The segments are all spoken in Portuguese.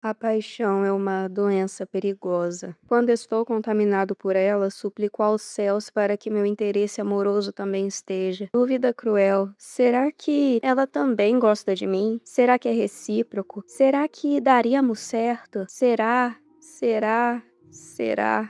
A paixão é uma doença perigosa. Quando estou contaminado por ela, suplico aos céus para que meu interesse amoroso também esteja. Dúvida cruel: será que ela também gosta de mim? Será que é recíproco? Será que daríamos certo? Será?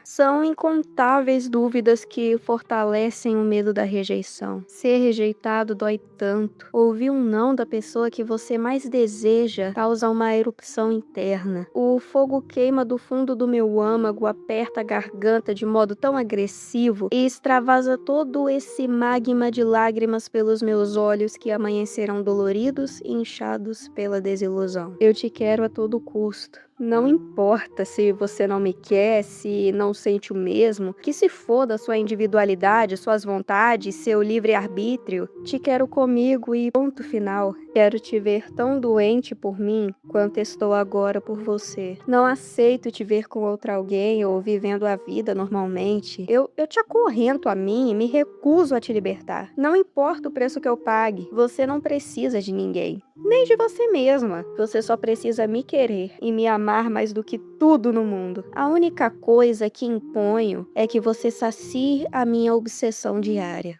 São incontáveis dúvidas que fortalecem o medo da rejeição. Ser rejeitado dói tanto. Ouvir um não da pessoa que você mais deseja causa uma erupção interna. O fogo queima do fundo do meu âmago, aperta a garganta de modo tão agressivo e extravasa todo esse magma de lágrimas pelos meus olhos que amanhecerão doloridos e inchados pela desilusão. Eu te quero a todo custo. Não importa se você não me quer, se não sente o mesmo, que se foda sua individualidade, suas vontades, seu livre-arbítrio. Te quero comigo e ponto final. Quero te ver tão doente por mim quanto estou agora por você. Não aceito te ver com outra alguém ou vivendo a vida normalmente. Eu te acorrento a mim e me recuso a te libertar. Não importa o preço que eu pague, você não precisa de ninguém. Nem de você mesma. Você só precisa me querer e me amar mais do que tudo no mundo. A única coisa que imponho é que você sacie a minha obsessão diária.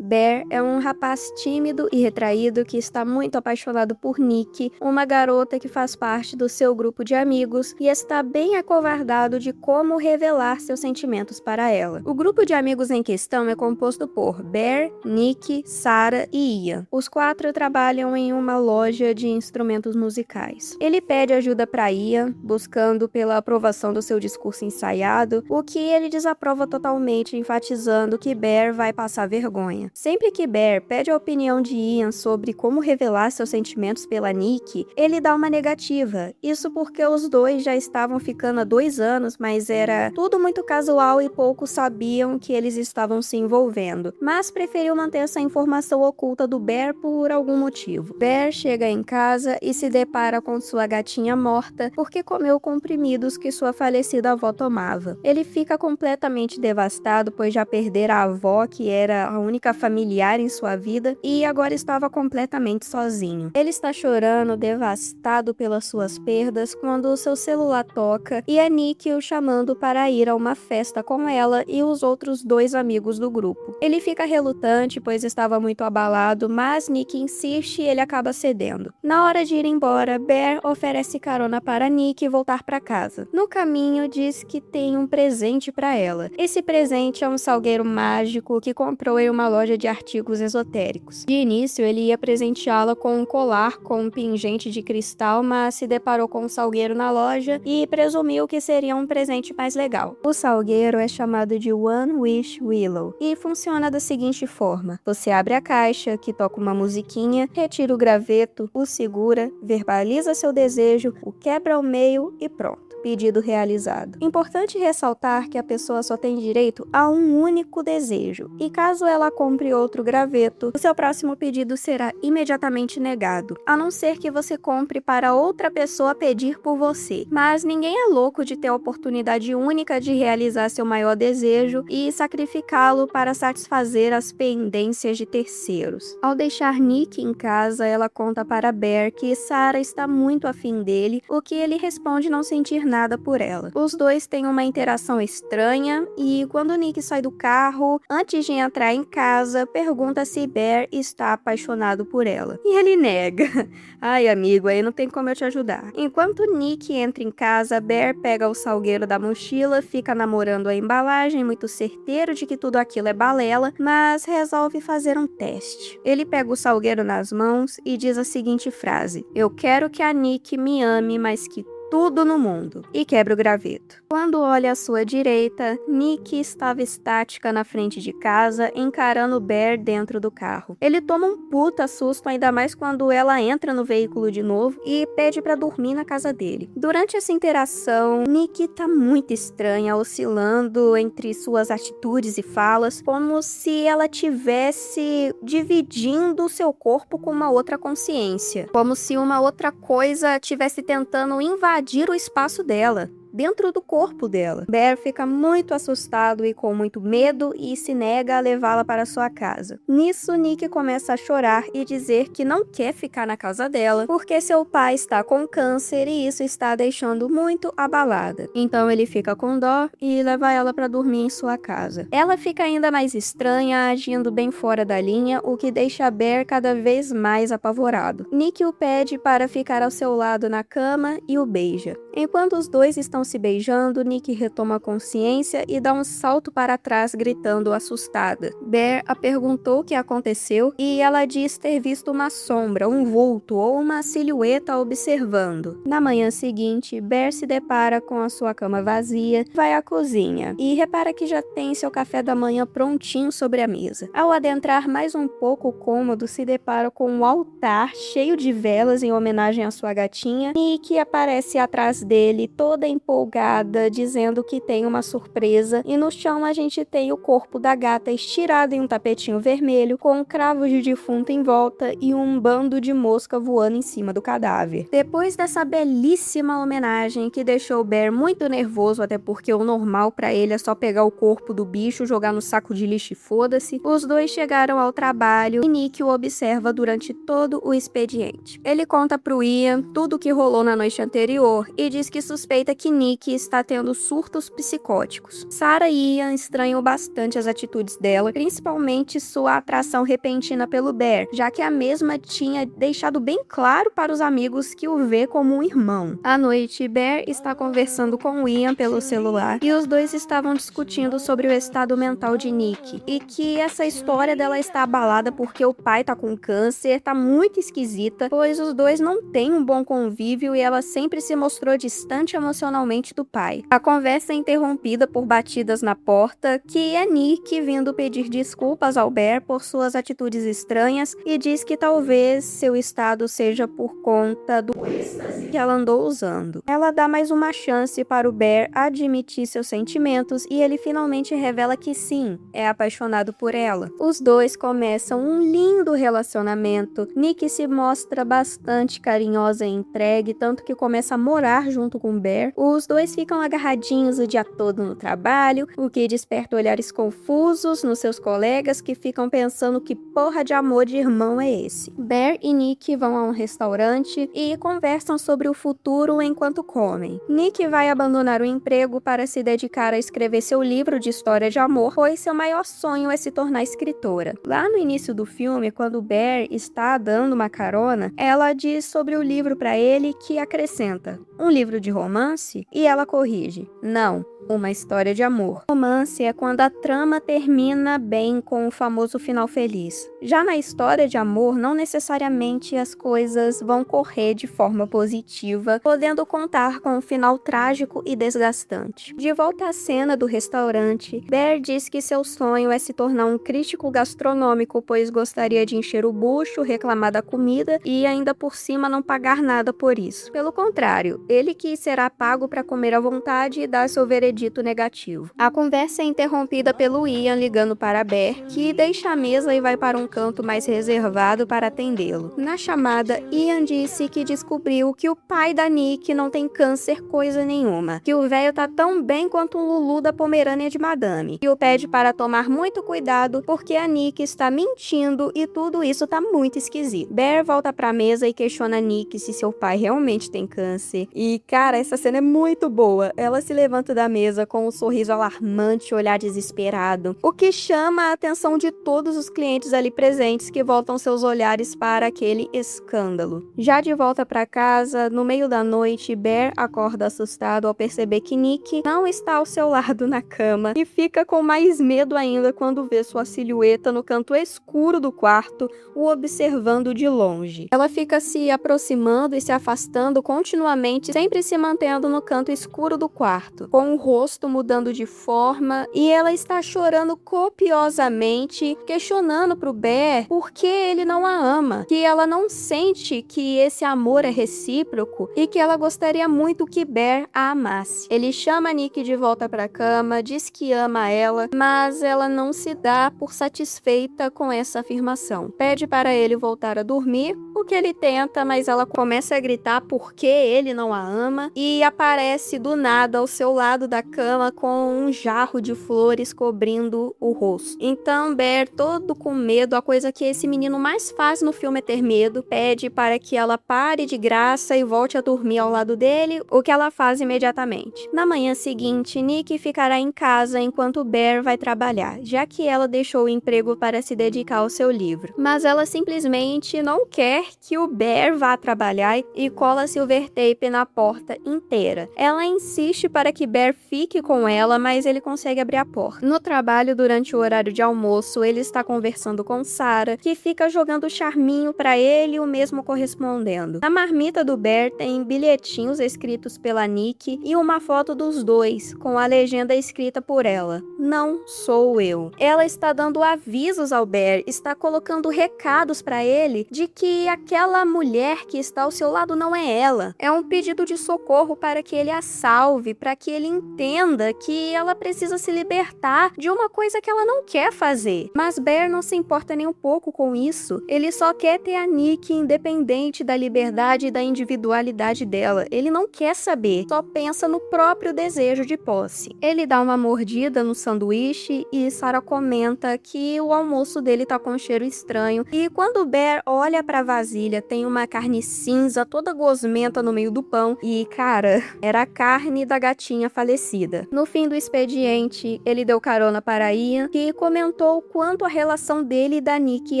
Bear é um rapaz tímido e retraído que está muito apaixonado por Nikki, uma garota que faz parte do seu grupo de amigos e está bem acovardado de como revelar seus sentimentos para ela. O grupo de amigos em questão é composto por Bear, Nikki, Sarah e Ian. Os quatro trabalham em uma loja de instrumentos musicais. Ele pede ajuda para Ian, buscando pela aprovação do seu discurso ensaiado, o que ele desaprova totalmente, enfatizando que Bear vai passar vergonha. Sempre que Bear pede a opinião de Ian sobre como revelar seus sentimentos pela Nikki, ele dá uma negativa. Isso porque os dois já estavam ficando há 2 anos, mas era tudo muito casual e poucos sabiam que eles estavam se envolvendo. Mas preferiu manter essa informação oculta do Bear por algum motivo. Bear chega em casa e se depara com sua gatinha morta porque comeu comprimidos que sua falecida avó tomava. Ele fica completamente devastado, pois já perdera a avó, que era a única familiar em sua vida, e agora estava completamente sozinho. Ele está chorando, devastado pelas suas perdas, quando o seu celular toca e é Nikki o chamando para ir a uma festa com ela e os outros 2 amigos do grupo. Ele fica relutante, pois estava muito abalado, mas Nikki insiste e ele acaba cedendo. Na hora de ir embora, Bear oferece carona para Nikki voltar para casa. No caminho, diz que tem um presente para ela. Esse presente é um salgueiro mágico que comprou em uma loja de artigos esotéricos. De início, ele ia presenteá-la com um colar com um pingente de cristal, mas se deparou com um salgueiro na loja e presumiu que seria um presente mais legal. O salgueiro é chamado de One Wish Willow e funciona da seguinte forma: você abre a caixa, que toca uma musiquinha, retira o graveto, o segura, verbaliza seu desejo, o quebra ao meio e pronto. Pedido realizado. Importante ressaltar que a pessoa só tem direito a um único desejo, e caso ela compre outro graveto, o seu próximo pedido será imediatamente negado, a não ser que você compre para outra pessoa pedir por você. Mas ninguém é louco de ter a oportunidade única de realizar seu maior desejo e sacrificá-lo para satisfazer as pendências de terceiros. Ao deixar Nick em casa, ela conta para Bear que Sarah está muito afim dele, o que ele responde não sentir nada por ela. Os dois têm uma interação estranha e quando Nick sai do carro, antes de entrar em casa, pergunta se Bear está apaixonado por ela. E ele nega. Ai, amigo, aí não tem como eu te ajudar. Enquanto Nick entra em casa, Bear pega o salgueiro da mochila, fica namorando a embalagem, muito certeiro de que tudo aquilo é balela, mas resolve fazer um teste. Ele pega o salgueiro nas mãos e diz a seguinte frase: "Eu quero que a Nick me ame mais que tudo no mundo", e quebra o graveto. Quando olha à sua direita, Nick estava estática na frente de casa, encarando Bear dentro do carro. Ele toma um puta susto, ainda mais quando ela entra no veículo de novo e pede para dormir na casa dele. Durante essa interação, Nick tá muito estranha, oscilando entre suas atitudes e falas, como se ela tivesse dividindo seu corpo com uma outra consciência, como se uma outra coisa tivesse tentando invadir o espaço dela. dentro do corpo dela. Bear fica muito assustado e com muito medo e se nega a levá-la para sua casa. Nisso, Nick começa a chorar e dizer que não quer ficar na casa dela porque seu pai está com câncer e isso está deixando muito abalada. Então ele fica com dó e leva ela para dormir em sua casa. Ela fica ainda mais estranha, agindo bem fora da linha, o que deixa Bear cada vez mais apavorado. Nick o pede para ficar ao seu lado na cama e o beija. Enquanto os dois estão se beijando, Nick retoma a consciência e dá um salto para trás, gritando assustada. Bear a perguntou o que aconteceu e ela diz ter visto uma sombra, um vulto ou uma silhueta observando. Na manhã seguinte, Bear se depara com a sua cama vazia, vai à cozinha e repara que já tem seu café da manhã prontinho sobre a mesa. Ao adentrar mais um pouco o cômodo, se depara com um altar cheio de velas em homenagem à sua gatinha e que aparece atrás dele toda empolgada, dizendo que tem uma surpresa, e no chão a gente tem o corpo da gata estirado em um tapetinho vermelho, com cravos de defunto em volta e um bando de mosca voando em cima do cadáver. Depois dessa belíssima homenagem que deixou Bear muito nervoso, até porque o normal pra ele é só pegar o corpo do bicho, jogar no saco de lixo e foda-se, os dois chegaram ao trabalho e Nick o observa durante todo o expediente. Ele conta pro Ian tudo o que rolou na noite anterior e diz que suspeita que Nick está tendo surtos psicóticos. Sarah e Ian estranham bastante as atitudes dela, principalmente sua atração repentina pelo Bear, já que a mesma tinha deixado bem claro para os amigos que o vê como um irmão. À noite, Bear está conversando com Ian pelo celular e os dois estavam discutindo sobre o estado mental de Nick e que essa história dela está abalada porque o pai tá com câncer, tá muito esquisita, pois os dois não têm um bom convívio e ela sempre se mostrou distante emocionalmente do pai. A conversa é interrompida por batidas na porta, que é Nick vindo pedir desculpas ao Bear por suas atitudes estranhas e diz que talvez seu estado seja por conta do êxtase que ela andou usando. Ela dá mais uma chance para o Bear admitir seus sentimentos e ele finalmente revela que sim, é apaixonado por ela. Os dois começam um lindo relacionamento. Nick se mostra bastante carinhosa e entregue, tanto que começa a morar junto com Bear. Os dois ficam agarradinhos o dia todo no trabalho, o que desperta olhares confusos nos seus colegas que ficam pensando que porra de amor de irmão é esse. Bear e Nick vão a um restaurante e conversam sobre o futuro enquanto comem. Nick vai abandonar o emprego para se dedicar a escrever seu livro de história de amor, pois seu maior sonho é se tornar escritora. Lá no início do filme, quando Bear está dando uma carona, ela diz sobre o livro para ele que acrescenta: um livro de romance? E ela corrige: não, uma história de amor. Romance é quando a trama termina bem com o famoso final feliz. Já na história de amor, não necessariamente as coisas vão correr de forma positiva, podendo contar com um final trágico e desgastante. De volta à cena do restaurante, Bear diz que seu sonho é se tornar um crítico gastronômico, pois gostaria de encher o bucho, reclamar da comida e ainda por cima não pagar nada por isso. Pelo contrário, ele que será pago para comer à vontade e dar seu veredito negativo. A conversa é interrompida pelo Ian ligando para Bear, que deixa a mesa e vai para um canto mais reservado para atendê-lo. Na chamada, Ian disse que descobriu que o pai da Nick não tem câncer coisa nenhuma, que o velho tá tão bem quanto um Lulu da Pomerânia de Madame, e o pede para tomar muito cuidado porque a Nick está mentindo e tudo isso tá muito esquisito. Bear volta pra mesa e questiona Nick se seu pai realmente tem câncer. E cara, essa cena é muito boa. Ela se levanta da mesa com um sorriso alarmante, olhar desesperado, o que chama a atenção de todos os clientes ali presentes, que voltam seus olhares para aquele escândalo. Já de volta para casa, no meio da noite, Bear acorda assustado ao perceber que Nick não está ao seu lado na cama e fica com mais medo ainda quando vê sua silhueta no canto escuro do quarto, o observando de longe. Ela fica se aproximando e se afastando continuamente, sempre se mantendo no canto escuro do quarto, com o rosto mudando de forma e ela está chorando copiosamente, questionando pro Bear por que ele não a ama, que ela não sente que esse amor é recíproco e que ela gostaria muito que Bear a amasse. Ele chama a Nick de volta pra cama, diz que ama ela, mas ela não se dá por satisfeita com essa afirmação. Pede para ele voltar a dormir, o que ele tenta, mas ela começa a gritar porque ele não a ama e aparece do nada ao seu lado da cama com um jarro de flores cobrindo o rosto. Então Bear, todo com medo, a coisa que esse menino mais faz no filme é ter medo, pede para que ela pare de graça e volte a dormir ao lado dele, o que ela faz imediatamente. Na manhã seguinte, Nick ficará em casa enquanto Bear vai trabalhar, já que ela deixou o emprego para se dedicar ao seu livro. Mas ela simplesmente não quer que o Bear vá trabalhar e cola silver tape na porta inteira. Ela insiste para que Bear fique com ela, mas ele consegue abrir a porta. No trabalho, durante o horário de almoço, ele está conversando com Sarah, que fica jogando charminho para ele e o mesmo correspondendo. Na marmita do Bear tem bilhetinhos escritos pela Nick e uma foto dos dois, com a legenda escrita por ela: "Não sou eu". Ela está dando avisos ao Bear, está colocando recados para ele de que aquela mulher que está ao seu lado não é ela. É um pedido de socorro para que ele a salve, para que ele entenda que ela precisa se libertar de uma coisa que ela não quer fazer. Mas Bear não se importa nem um pouco com isso. Ele só quer ter a Nick independente da liberdade e da individualidade dela. Ele não quer saber, só pensa no próprio desejo de posse. Ele dá uma mordida no sanduíche e Sarah comenta que o almoço dele tá com um cheiro estranho. E quando Bear olha pra vasilha, tem uma carne cinza toda gosmenta no meio do pão. E, cara, era a carne da gatinha falecida. No fim do expediente, ele deu carona para Ian, que comentou o quanto a relação dele e da Nick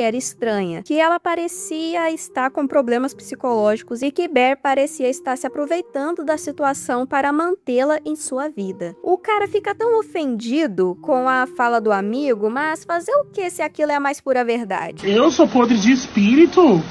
era estranha, que ela parecia estar com problemas psicológicos e que Bear parecia estar se aproveitando da situação para mantê-la em sua vida. O cara fica tão ofendido com a fala do amigo, mas fazer o que se aquilo é a mais pura verdade? Eu sou podre de espírito?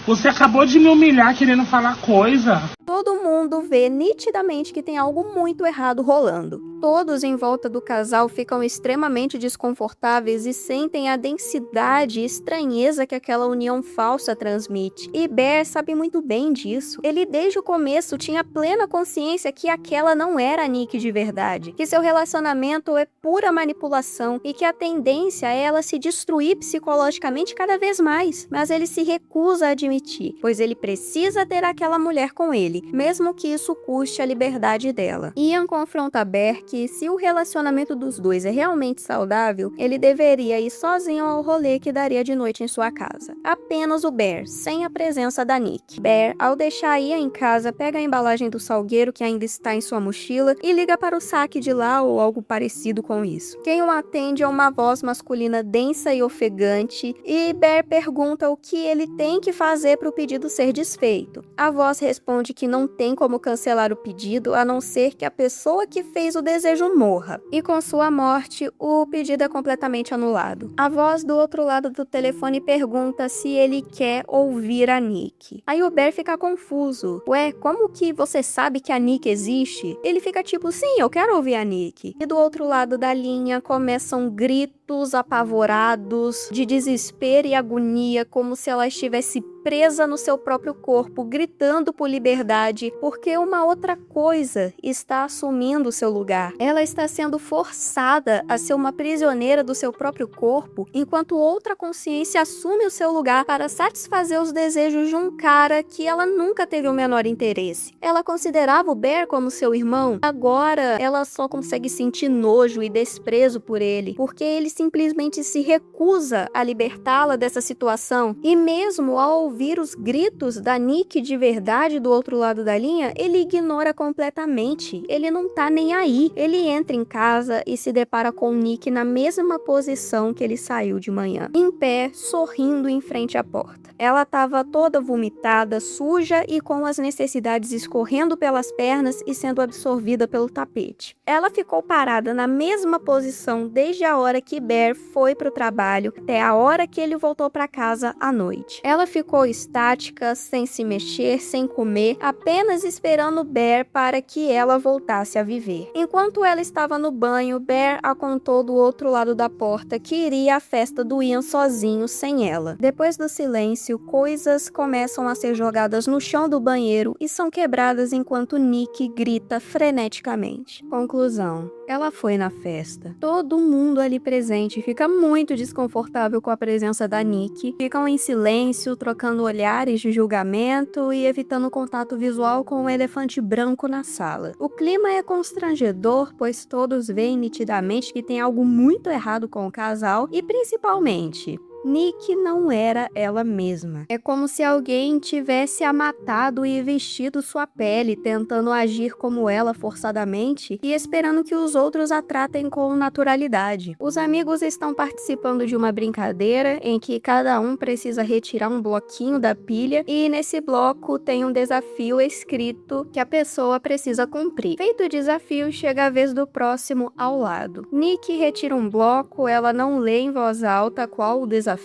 Você acabou de me humilhar querendo falar coisa. Todo mundo vê nitidamente que tem algo muito errado rolando. Todos em volta do casal ficam extremamente desconfortáveis e sentem a densidade e estranheza que aquela união falsa transmite. E Bear sabe muito bem disso. Ele desde o começo tinha plena consciência que aquela não era a Nick de verdade, que seu relacionamento é pura manipulação e que a tendência é ela se destruir psicologicamente cada vez mais. Mas ele se recusa a admitir, pois ele precisa ter aquela mulher com ele, mesmo que isso custe a liberdade dela. Ian confronta Bear que, se o relacionamento dos dois é realmente saudável, ele deveria ir sozinho ao rolê que daria de noite em sua casa. Apenas o Bear, sem a presença da Nick. Bear, ao deixar Ian em casa, pega a embalagem do salgueiro que ainda está em sua mochila e liga para o saque de lá ou algo parecido com isso. Quem o atende é uma voz masculina densa e ofegante e Bear pergunta o que ele tem que fazer para o pedido ser desfeito. A voz responde que não tem como cancelar o pedido a não ser que a pessoa que fez o desejo morra. E com sua morte, o pedido é completamente anulado. A voz do outro lado do telefone pergunta se ele quer ouvir a Nick. Aí o Bear fica confuso. Ué, como que você sabe que a Nick existe? Ele fica tipo, sim, eu quero ouvir a Nick. E do outro lado da linha começam gritos apavorados de desespero e agonia, como se ela estivesse presa no seu próprio corpo, gritando por liberdade, porque uma outra coisa está assumindo seu lugar. Ela está sendo forçada a ser uma prisioneira do seu próprio corpo, enquanto outra consciência assume o seu lugar para satisfazer os desejos de um cara que ela nunca teve o menor interesse. Ela considerava o Bear como seu irmão, agora ela só consegue sentir nojo e desprezo por ele, porque ele simplesmente se recusa a libertá-la dessa situação, e mesmo ao ouvir os gritos da Nick de verdade do outro lado da linha, ele ignora completamente. Ele não tá nem aí. Ele entra em casa e se depara com Nick na mesma posição que ele saiu de manhã, em pé, sorrindo em frente à porta. Ela estava toda vomitada, suja e com as necessidades escorrendo pelas pernas e sendo absorvida pelo tapete. Ela ficou parada na mesma posição desde a hora que Bear foi pro trabalho até a hora que ele voltou para casa à noite. Ela ficou estática, sem se mexer, sem comer, apenas esperando Bear para que ela voltasse a viver. Enquanto ela estava no banho, Bear a contou do outro lado da porta que iria à festa do Ian sozinho, sem ela. Depois do silêncio, coisas começam a ser jogadas no chão do banheiro e são quebradas enquanto Nick grita freneticamente. Conclusão: ela foi na festa. Todo mundo ali presente fica muito desconfortável com a presença da Nick, ficam em silêncio, trocando olhares de julgamento e evitando contato visual com o elefante branco na sala. O clima é constrangedor, pois todos veem nitidamente que tem algo muito errado com o casal e, principalmente, Nick não era ela mesma. É como se alguém tivesse a matado e vestido sua pele, tentando agir como ela forçadamente e esperando que os outros a tratem com naturalidade. Os amigos estão participando de uma brincadeira em que cada um precisa retirar um bloquinho da pilha e nesse bloco tem um desafio escrito que a pessoa precisa cumprir. Feito o desafio, chega a vez do próximo ao lado. Nick retira um bloco, ela não lê em voz alta qual o desafio,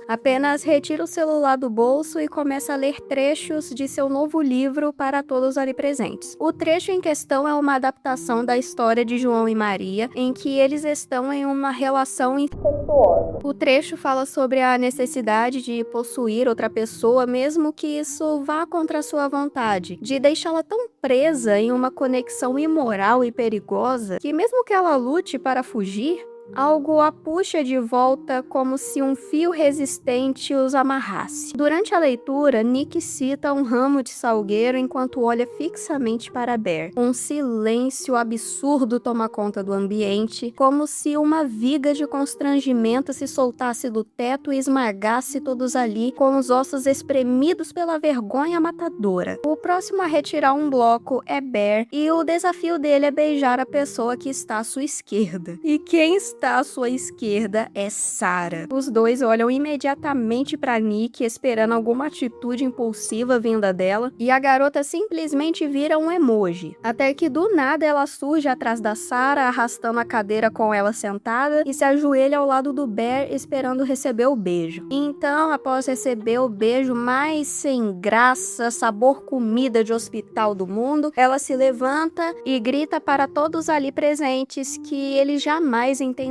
apenas retira o celular do bolso e começa a ler trechos de seu novo livro para todos ali presentes. O trecho em questão é uma adaptação da história de João e Maria, em que eles estão em uma relação incestuosa. O trecho fala sobre a necessidade de possuir outra pessoa, mesmo que isso vá contra a sua vontade, de deixá-la tão presa em uma conexão imoral e perigosa que mesmo que ela lute para fugir, algo a puxa de volta como se um fio resistente os amarrasse. Durante a leitura, Nick cita um ramo de salgueiro enquanto olha fixamente para Bear. Um silêncio absurdo toma conta do ambiente, como se uma viga de constrangimento se soltasse do teto e esmagasse todos ali com os ossos espremidos pela vergonha matadora. O próximo a retirar um bloco é Bear e o desafio dele é beijar a pessoa que está à sua esquerda. E quem está à sua esquerda é Sarah. Os dois olham imediatamente para Nick, esperando alguma atitude impulsiva vinda dela, e a garota simplesmente vira um emoji. Até que do nada ela surge atrás da Sarah, arrastando a cadeira com ela sentada, e se ajoelha ao lado do Bear, esperando receber o beijo. Então, após receber o beijo mais sem graça, sabor comida de hospital do mundo, ela se levanta e grita para todos ali presentes que eles jamais entenderão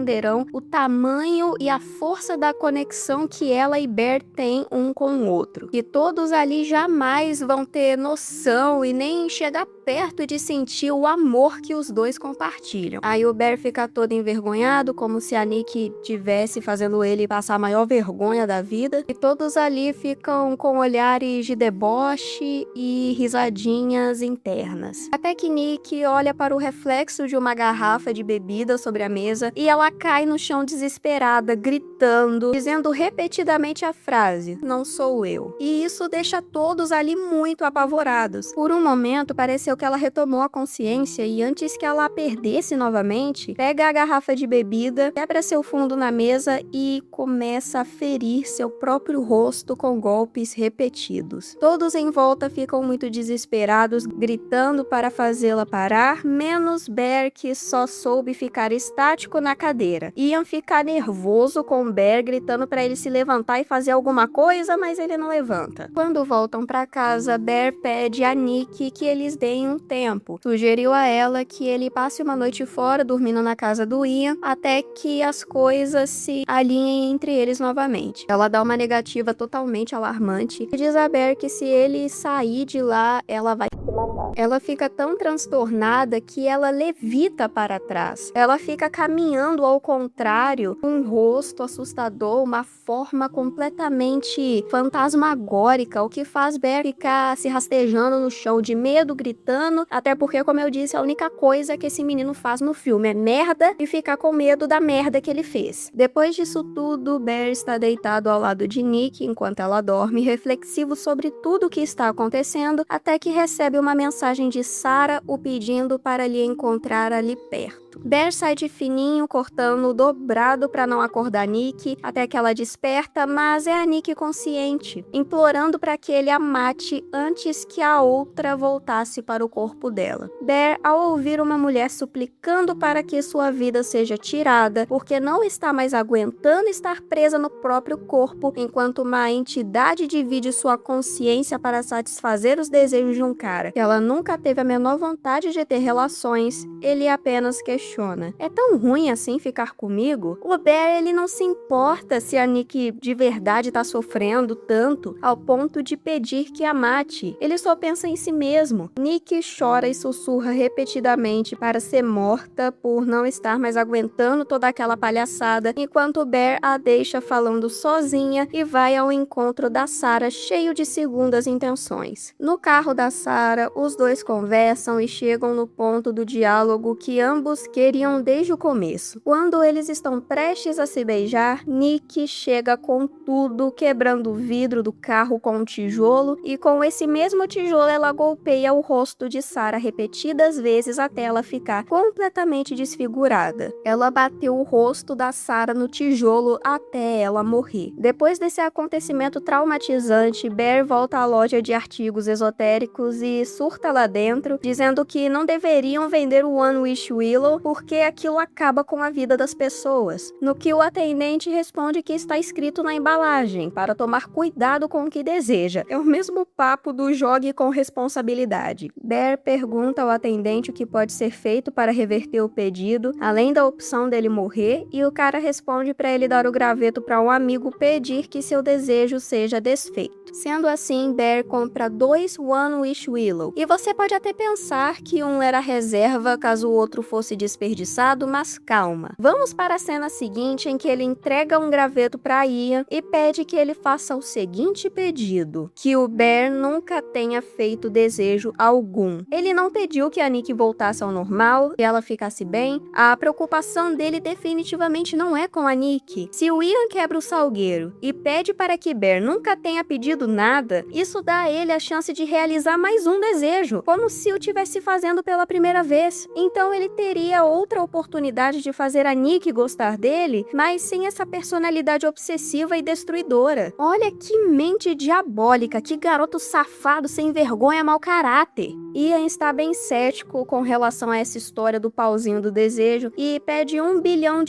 o tamanho e a força da conexão que ela e Bear têm um com o outro. Que todos ali jamais vão ter noção e nem chegar perto de sentir o amor que os dois compartilham. Aí o Bear fica todo envergonhado, como se a Nick tivesse fazendo ele passar a maior vergonha da vida. E todos ali ficam com olhares de deboche e risadinhas internas. Até que Nick olha para o reflexo de uma garrafa de bebida sobre a mesa e ela cai no chão desesperada, gritando, dizendo repetidamente a frase: "Não sou eu". E isso deixa todos ali muito apavorados. Por um momento, pareceu que ela retomou a consciência e antes que ela a perdesse novamente, pega a garrafa de bebida, quebra seu fundo na mesa e começa a ferir seu próprio rosto com golpes repetidos. Todos em volta ficam muito desesperados, gritando para fazê-la parar, menos Bear, que só soube ficar estático na cadeira. Ian fica nervoso com Bear gritando para ele se levantar e fazer alguma coisa, mas ele não levanta. Quando voltam para casa, Bear pede a Nick que eles deem um tempo. Sugeriu a ela que ele passe uma noite fora, dormindo na casa do Ian, até que as coisas se alinhem entre eles novamente. Ela dá uma negativa totalmente alarmante e diz a Bear que se ele sair de lá, ela vai se matar. Ela fica tão transtornada que ela levita para trás. Ela fica caminhando ao contrário, um rosto assustador, uma forma completamente fantasmagórica, o que faz Bear ficar se rastejando no chão de medo, gritando, até porque, como eu disse, a única coisa que esse menino faz no filme é merda e ficar com medo da merda que ele fez. Depois disso tudo, Bear está deitado ao lado de Nick enquanto ela dorme, reflexivo sobre tudo o que está acontecendo, até que recebe uma mensagem de Sarah o pedindo para lhe encontrar ali perto. jeito. Bear sai de fininho, cortando o dobrado para não acordar Nick, até que ela desperta, mas é a Nick consciente, implorando para que ele a mate antes que a outra voltasse para o corpo dela. Bear, ao ouvir uma mulher suplicando para que sua vida seja tirada, porque não está mais aguentando estar presa no próprio corpo, enquanto uma entidade divide sua consciência para satisfazer os desejos de um cara que ela nunca teve a menor vontade de ter relações, ele apenas questiona: é tão ruim assim ficar comigo? O Bear, ele não se importa se a Nick de verdade tá sofrendo tanto ao ponto de pedir que a mate. Ele só pensa em si mesmo. Nick chora e sussurra repetidamente para ser morta por não estar mais aguentando toda aquela palhaçada, enquanto Bear a deixa falando sozinha e vai ao encontro da Sarah cheio de segundas intenções. No carro da Sarah, os dois conversam e chegam no ponto do diálogo que ambos queriam desde o começo. Quando eles estão prestes a se beijar, Nick chega com tudo, quebrando o vidro do carro com um tijolo, e com esse mesmo tijolo ela golpeia o rosto de Sarah repetidas vezes até ela ficar completamente desfigurada. Ela bateu o rosto da Sarah no tijolo até ela morrer. Depois desse acontecimento traumatizante, Bear volta à loja de artigos esotéricos e surta lá dentro, dizendo que não deveriam vender o One Wish Willow porque aquilo acaba com a vida das pessoas. No que o atendente responde que está escrito na embalagem, para tomar cuidado com o que deseja. É o mesmo papo do jogue com responsabilidade. Bear pergunta ao atendente o que pode ser feito para reverter o pedido, além da opção dele morrer, e o cara responde para ele dar o graveto para um amigo pedir que seu desejo seja desfeito. Sendo assim, Bear compra 2 One Wish Willow. E você pode até pensar que um era reserva caso o outro fosse desperdiçado, mas calma. Vamos para a cena seguinte em que ele entrega um graveto para Ian e pede que ele faça o seguinte pedido: que o Bear nunca tenha feito desejo algum. Ele não pediu que a Nick voltasse ao normal, que ela ficasse bem. A preocupação dele definitivamente não é com a Nick. Se o Ian quebra o salgueiro e pede para que Bear nunca tenha pedido nada, isso dá a ele a chance de realizar mais um desejo, como se o tivesse fazendo pela primeira vez. Então ele teria outra oportunidade de fazer a Nick gostar dele, mas sem essa personalidade obsessiva e destruidora. Olha que mente diabólica, que garoto safado, sem vergonha, mau caráter. Ian está bem cético com relação a essa história do pauzinho do desejo e pede $1 bilhão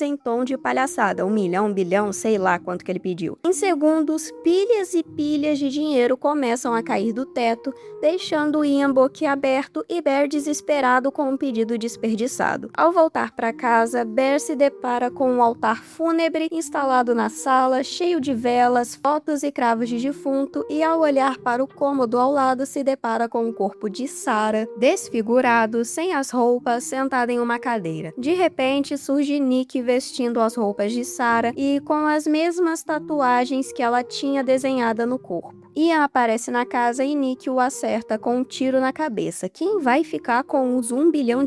em tom de palhaçada. 1 milhão, 1 bilhão, sei lá quanto que ele pediu. Em segundos, pilhas e pilhas de dinheiro começam a cair do teto, deixando Ian boquiaberto e Bear desesperado com um pedido desperdiçado. Ao voltar para casa, Bear se depara com um altar fúnebre instalado na sala, cheio de velas, fotos e cravos de defunto, e ao olhar para o cômodo ao lado, se depara com o corpo de Sarah, desfigurado, sem as roupas, sentada em uma cadeira. De repente, surge Nick vestindo as roupas de Sarah e com as mesmas tatuagens que ela tinha desenhada no corpo. Ian aparece na casa e Nick o acerta com um tiro na cabeça. Quem vai ficar com os $1 bilhão?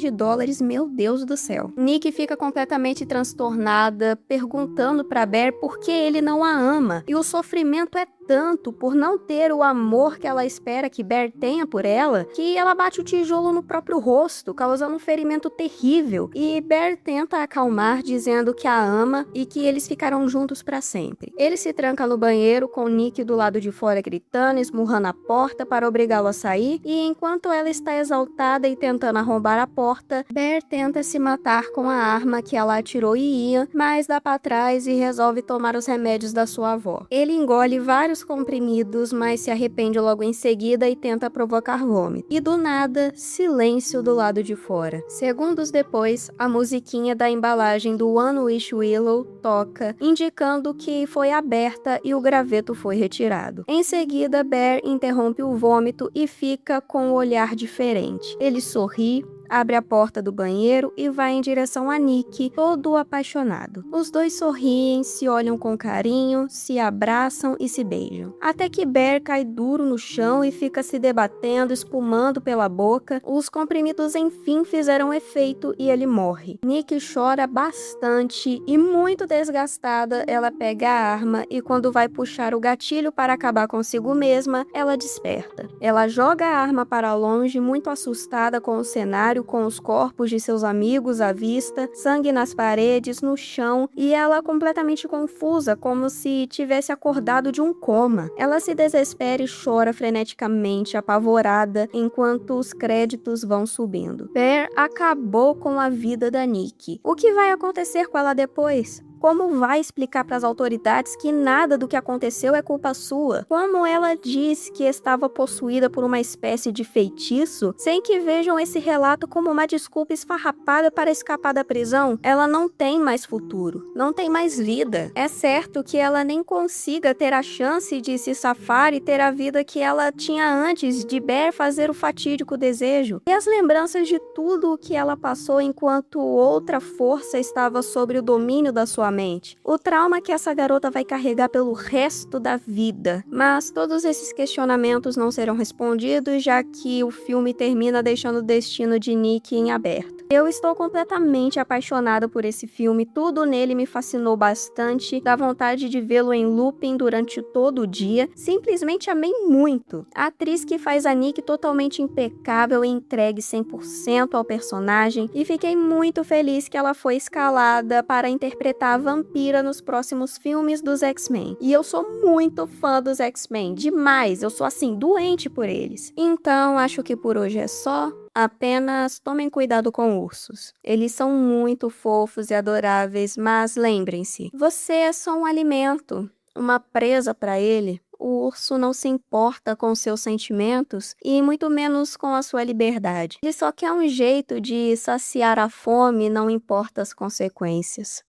Meu Deus do céu. Nick fica completamente transtornada, perguntando para Bear por que ele não a ama. E o sofrimento é tanto por não ter o amor que ela espera que Bear tenha por ela, que ela bate o tijolo no próprio rosto, causando um ferimento terrível. E Bear tenta acalmar, dizendo que a ama e que eles ficarão juntos para sempre. Ele se tranca no banheiro com Nick do lado de fora gritando, esmurrando a porta para obrigá-lo a sair, e enquanto ela está exaltada e tentando arrombar a porta, Bear tenta se matar com a arma que ela atirou em Ian, mas dá para trás e resolve tomar os remédios da sua avó. Ele engole vários comprimidos, mas se arrepende logo em seguida e tenta provocar vômito. E do nada, silêncio do lado de fora. Segundos depois, a musiquinha da embalagem do One Wish Willow toca, indicando que foi aberta e o graveto foi retirado. Em seguida, Bear interrompe o vômito e fica com um olhar diferente. Ele sorri, abre a porta do banheiro e vai em direção a Nick, todo apaixonado. Os dois sorriem, se olham com carinho, se abraçam e se beijam. Até que Bear cai duro no chão e fica se debatendo, espumando pela boca. Os comprimidos enfim fizeram efeito e ele morre. Nick chora bastante e, muito desgastada, ela pega a arma e, quando vai puxar o gatilho para acabar consigo mesma, ela desperta. Ela joga a arma para longe, muito assustada com o cenário armário com os corpos de seus amigos à vista, sangue nas paredes, no chão, e ela completamente confusa, como se tivesse acordado de um coma. Ela se desespera e chora freneticamente, apavorada, enquanto os créditos vão subindo. Bear acabou com a vida da Nikki. O que vai acontecer com ela depois? Como vai explicar para as autoridades que nada do que aconteceu é culpa sua? Como ela diz que estava possuída por uma espécie de feitiço, sem que vejam esse relato como uma desculpa esfarrapada para escapar da prisão? Ela não tem mais futuro, não tem mais vida. É certo que ela nem consiga ter a chance de se safar e ter a vida que ela tinha antes de Bear fazer o fatídico desejo. E as lembranças de tudo o que ela passou enquanto outra força estava sob o domínio da sua mente. O trauma que essa garota vai carregar pelo resto da vida. Mas todos esses questionamentos não serão respondidos, já que o filme termina deixando o destino de Nick em aberto. Eu estou completamente apaixonada por esse filme, tudo nele me fascinou bastante, dá vontade de vê-lo em looping durante todo o dia, simplesmente amei muito. A atriz que faz a Nick totalmente impecável e entregue 100% ao personagem, e fiquei muito feliz que ela foi escalada para interpretar a vampira nos próximos filmes dos X-Men. E eu sou muito fã dos X-Men, demais, eu sou assim, doente por eles. Então, acho que por hoje é só. Apenas tomem cuidado com ursos. Eles são muito fofos e adoráveis, mas lembrem-se, você é só um alimento, uma presa para ele. O urso não se importa com seus sentimentos e muito menos com a sua liberdade. Ele só quer um jeito de saciar a fome, não importa as consequências.